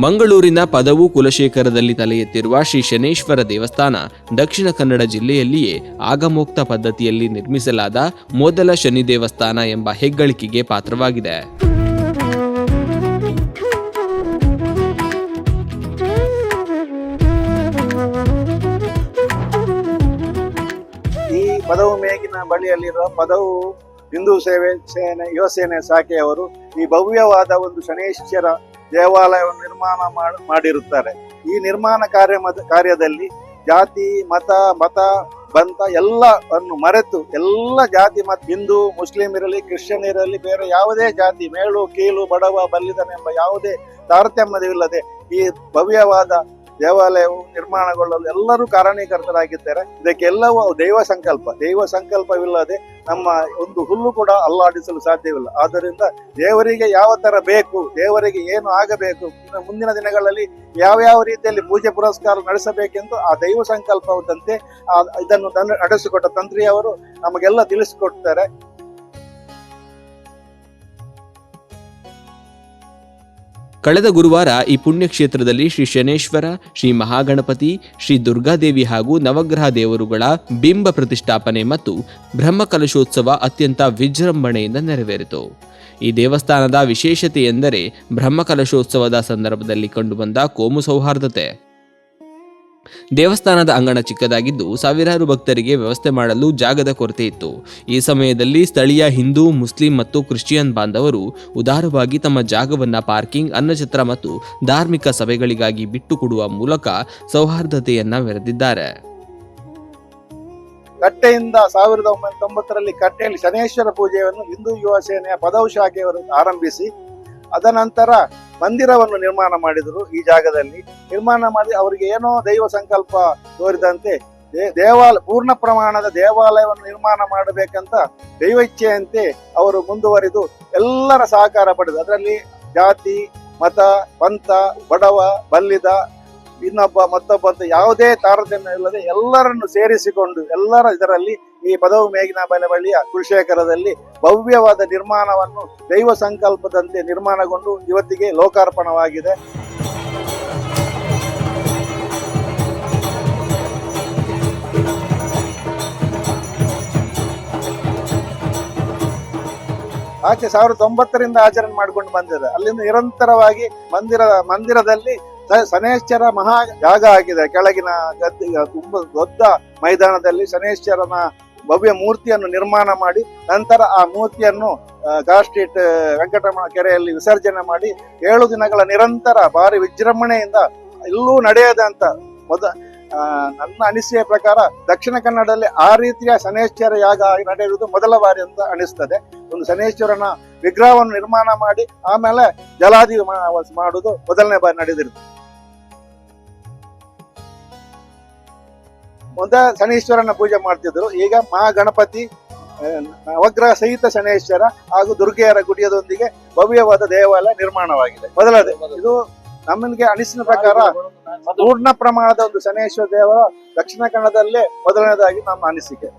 ಮಂಗಳೂರಿನ ಪದವು ಕುಲಶೇಖರದಲ್ಲಿ ತಲೆ ಎತ್ತಿರುವ ಶ್ರೀ ಶನೇಶ್ವರ ದೇವಸ್ಥಾನ ದಕ್ಷಿಣ ಕನ್ನಡ ಜಿಲ್ಲೆಯಲ್ಲಿಯೇ ಆಗಮೋಕ್ತ ಪದ್ಧತಿಯಲ್ಲಿ ನಿರ್ಮಿಸಲಾದ ಮೊದಲ ಶನಿ ದೇವಸ್ಥಾನ ಎಂಬ ಹೆಗ್ಗಳಿಕೆಗೆ ಪಾತ್ರವಾಗಿದೆ. ಈ ಪದವು ಮೇಗಿನ ಬಳಿಯಲ್ಲಿರುವ ಪದವು ಹಿಂದೂ ಸೇನೆ ಯುವ ಸೇನೆ ಶಾಖೆಯವರು ಈ ಭವ್ಯವಾದ ಒಂದು ಶನೇಶ್ವರ ದೇವಾಲಯವನ್ನು ನಿರ್ಮಾಣ ಮಾಡಿರುತ್ತಾರೆ. ಈ ನಿರ್ಮಾಣ ಕಾರ್ಯದಲ್ಲಿ ಜಾತಿ ಮತ ಬಂತ ಎಲ್ಲವನ್ನು ಮರೆತು ಎಲ್ಲ ಜಾತಿ ಮತ್ತು ಹಿಂದೂ ಮುಸ್ಲಿಂ ಇರಲಿ ಕ್ರಿಶ್ಚಿಯನ್ ಇರಲಿ ಬೇರೆ ಯಾವುದೇ ಜಾತಿ ಮೇಲು ಕೀಳು ಬಡವ ಬಲ್ಲಿದನೆಂಬ ಯಾವುದೇ ತಾರತಮ್ಯವಿಲ್ಲದೆ ಈ ಭವ್ಯವಾದ ದೇವಾಲಯವು ನಿರ್ಮಾಣಗೊಳ್ಳಲು ಎಲ್ಲರೂ ಕಾರಣೀಕರ್ತರಾಗಿದ್ದಾರೆ. ಇದಕ್ಕೆಲ್ಲವೂ ದೈವ ಸಂಕಲ್ಪವಿಲ್ಲದೆ ನಮ್ಮ ಒಂದು ಹುಲ್ಲು ಕೂಡ ಅಲ್ಲಾಡಿಸಲು ಸಾಧ್ಯವಿಲ್ಲ. ಆದ್ದರಿಂದ ದೇವರಿಗೆ ಯಾವ ತರ ಬೇಕು, ದೇವರಿಗೆ ಏನು ಆಗಬೇಕು, ಮುಂದಿನ ದಿನಗಳಲ್ಲಿ ಯಾವ ರೀತಿಯಲ್ಲಿ ಪೂಜೆ ಪುರಸ್ಕಾರ ನಡೆಸಬೇಕೆಂದು ಆ ದೈವ ಸಂಕಲ್ಪದಂತೆ ಇದನ್ನು ನಡೆಸಿಕೊಟ್ಟ ತಂತ್ರಿಯವರು ನಮಗೆಲ್ಲ ತಿಳಿಸಿಕೊಡ್ತಾರೆ. ಕಳೆದ ಗುರುವಾರ ಈ ಪುಣ್ಯಕ್ಷೇತ್ರದಲ್ಲಿ ಶ್ರೀ ಶನೇಶ್ವರ, ಶ್ರೀ ಮಹಾಗಣಪತಿ, ಶ್ರೀ ದುರ್ಗಾದೇವಿ ಹಾಗೂ ನವಗ್ರಹ ದೇವರುಗಳ ಬಿಂಬ ಪ್ರತಿಷ್ಠಾಪನೆ ಮತ್ತು ಬ್ರಹ್ಮಕಲಶೋತ್ಸವ ಅತ್ಯಂತ ವಿಜೃಂಭಣೆಯಿಂದ ನೆರವೇರಿತು. ಈ ದೇವಸ್ಥಾನದ ವಿಶೇಷತೆ ಎಂದರೆ ಬ್ರಹ್ಮಕಲಶೋತ್ಸವದ ಸಂದರ್ಭದಲ್ಲಿ ಕಂಡುಬಂದ ಕೋಮು ಸೌಹಾರ್ದತೆ. ದೇವಸ್ಥಾನದ ಅಂಗಣ ಚಿಕ್ಕದಾಗಿದ್ದು ಸಾವಿರಾರು ಭಕ್ತರಿಗೆ ವ್ಯವಸ್ಥೆ ಮಾಡಲು ಜಾಗದ ಕೊರತೆ ಇತ್ತು. ಈ ಸಮಯದಲ್ಲಿ ಸ್ಥಳೀಯ ಹಿಂದೂ, ಮುಸ್ಲಿಂ ಮತ್ತು ಕ್ರಿಶ್ಚಿಯನ್ ಬಾಂಧವರು ಉದಾರವಾಗಿ ತಮ್ಮ ಜಾಗವನ್ನು ಪಾರ್ಕಿಂಗ್, ಅನ್ನಛತ್ರ ಮತ್ತು ಧಾರ್ಮಿಕ ಸಭೆಗಳಿಗಾಗಿ ಬಿಟ್ಟುಕೊಡುವ ಮೂಲಕ ಸೌಹಾರ್ದತೆಯನ್ನ ಮೆರೆದಿದ್ದಾರೆ. ಕಟ್ಟೆಯಿಂದ 1990ರಲ್ಲಿ ಕಟ್ಟೆಯಲ್ಲಿ ಶನೇಶ್ವರ ಪೂಜೆಯನ್ನು ಹಿಂದೂ ಯುವ ಸೇನೆಯ ಪದವು ಶಾಖೆಯವರು ಆರಂಭಿಸಿ ಅದನಂತರ ಮಂದಿರವನ್ನು ನಿರ್ಮಾಣ ಮಾಡಿದರು. ಈ ಜಾಗದಲ್ಲಿ ನಿರ್ಮಾಣ ಮಾಡಿ ಅವರಿಗೆ ಏನೋ ದೈವ ಸಂಕಲ್ಪ ತೋರಿದಂತೆ ಪೂರ್ಣ ಪ್ರಮಾಣದ ದೇವಾಲಯವನ್ನು ನಿರ್ಮಾಣ ಮಾಡಬೇಕಂತ ದೈವ ಇಚ್ಛೆಯಂತೆ ಅವರು ಮುಂದುವರಿದು ಎಲ್ಲರ ಸಹಕಾರ ಪಡೆದು ಅದರಲ್ಲಿ ಜಾತಿ ಮತ ಪಂಥ ಬಡವ ಬಲ್ಲಿದ ಮತ್ತೊಬ್ಬ ಅಂತ ಯಾವುದೇ ತಾರತಮ್ಯ ಇಲ್ಲದೆ ಎಲ್ಲರನ್ನು ಸೇರಿಸಿಕೊಂಡು ಎಲ್ಲರ ಇದರಲ್ಲಿ ಈ ಪದವು ಮೇಗಿನ ಬಳಿಯ ಕುಲಶೇಖರದಲ್ಲಿ ಭವ್ಯವಾದ ನಿರ್ಮಾಣವನ್ನು ದೈವ ಸಂಕಲ್ಪದಂತೆ ನಿರ್ಮಾಣಗೊಂಡು ಇವತ್ತಿಗೆ ಲೋಕಾರ್ಪಣವಾಗಿದೆ. ಆಚೆ 1990ರಿಂದ ಆಚರಣೆ ಮಾಡಿಕೊಂಡು ಬಂದಿದೆ. ಅಲ್ಲಿಂದ ನಿರಂತರವಾಗಿ ಮಂದಿರದಲ್ಲಿ ಶನೇಶ್ವರ ಮಹಾ ಜಾಗ ಆಗಿದೆ. ಕೆಳಗಿನ ತುಂಬಾ ದೊಡ್ಡ ಮೈದಾನದಲ್ಲಿ ಶನೇಶ್ವರನ ಭವ್ಯ ಮೂರ್ತಿಯನ್ನು ನಿರ್ಮಾಣ ಮಾಡಿ ನಂತರ ಆ ಮೂರ್ತಿಯನ್ನು ಘಾಟ್ ಸ್ಟ್ರೀಟ್ ವೆಂಕಟರಮಣ ಕೆರೆಯಲ್ಲಿ ವಿಸರ್ಜನೆ ಮಾಡಿ 7 ದಿನಗಳ ನಿರಂತರ ಭಾರಿ ವಿಜೃಂಭಣೆಯಿಂದ ಎಲ್ಲೂ ನಡೆಯದಂತ ನನ್ನ ಅನಿಸಿಕೆಯ ಪ್ರಕಾರ ದಕ್ಷಿಣ ಕನ್ನಡದಲ್ಲಿ ಆ ರೀತಿಯ ಶನೇಶ್ವರ ಯಾಗ ನಡೆಯುವುದು ಮೊದಲ ಬಾರಿ ಅಂತ ಅನಿಸ್ತದೆ. ಒಂದು ಶನೇಶ್ವರನ ವಿಗ್ರಹವನ್ನು ನಿರ್ಮಾಣ ಮಾಡಿ ಆಮೇಲೆ ಜಲಾದಿ ಮಾಡುವುದು ಮೊದಲನೇ ಬಾರಿ ನಡೆದಿರುತ್ತೆ. ಶನೀಶ್ವರನ ಪೂಜೆ ಮಾಡ್ತಿದ್ರು. ಈಗ ಮಹಾಗಣಪತಿ, ನವಗ್ರಹ ಸಹಿತ ಶನೇಶ್ವರ ಹಾಗೂ ದುರ್ಗೆಯರ ಗುಡಿಯದೊಂದಿಗೆ ಭವ್ಯವಾದ ದೇವಾಲಯ ನಿರ್ಮಾಣವಾಗಿದೆ. ಮೊದಲದೇ ಇದು ನಮಗೆ ಅನಿಸಿನ ಪ್ರಕಾರ ಪೂರ್ಣ ಪ್ರಮಾಣದ ಒಂದು ಶನೇಶ್ವರ ದೇವರ ದಕ್ಷಿಣ ಕನ್ನಡದಲ್ಲೇ ಮೊದಲನೇದಾಗಿ ನಮ್ಮ ಅನಿಸಿಕೆ.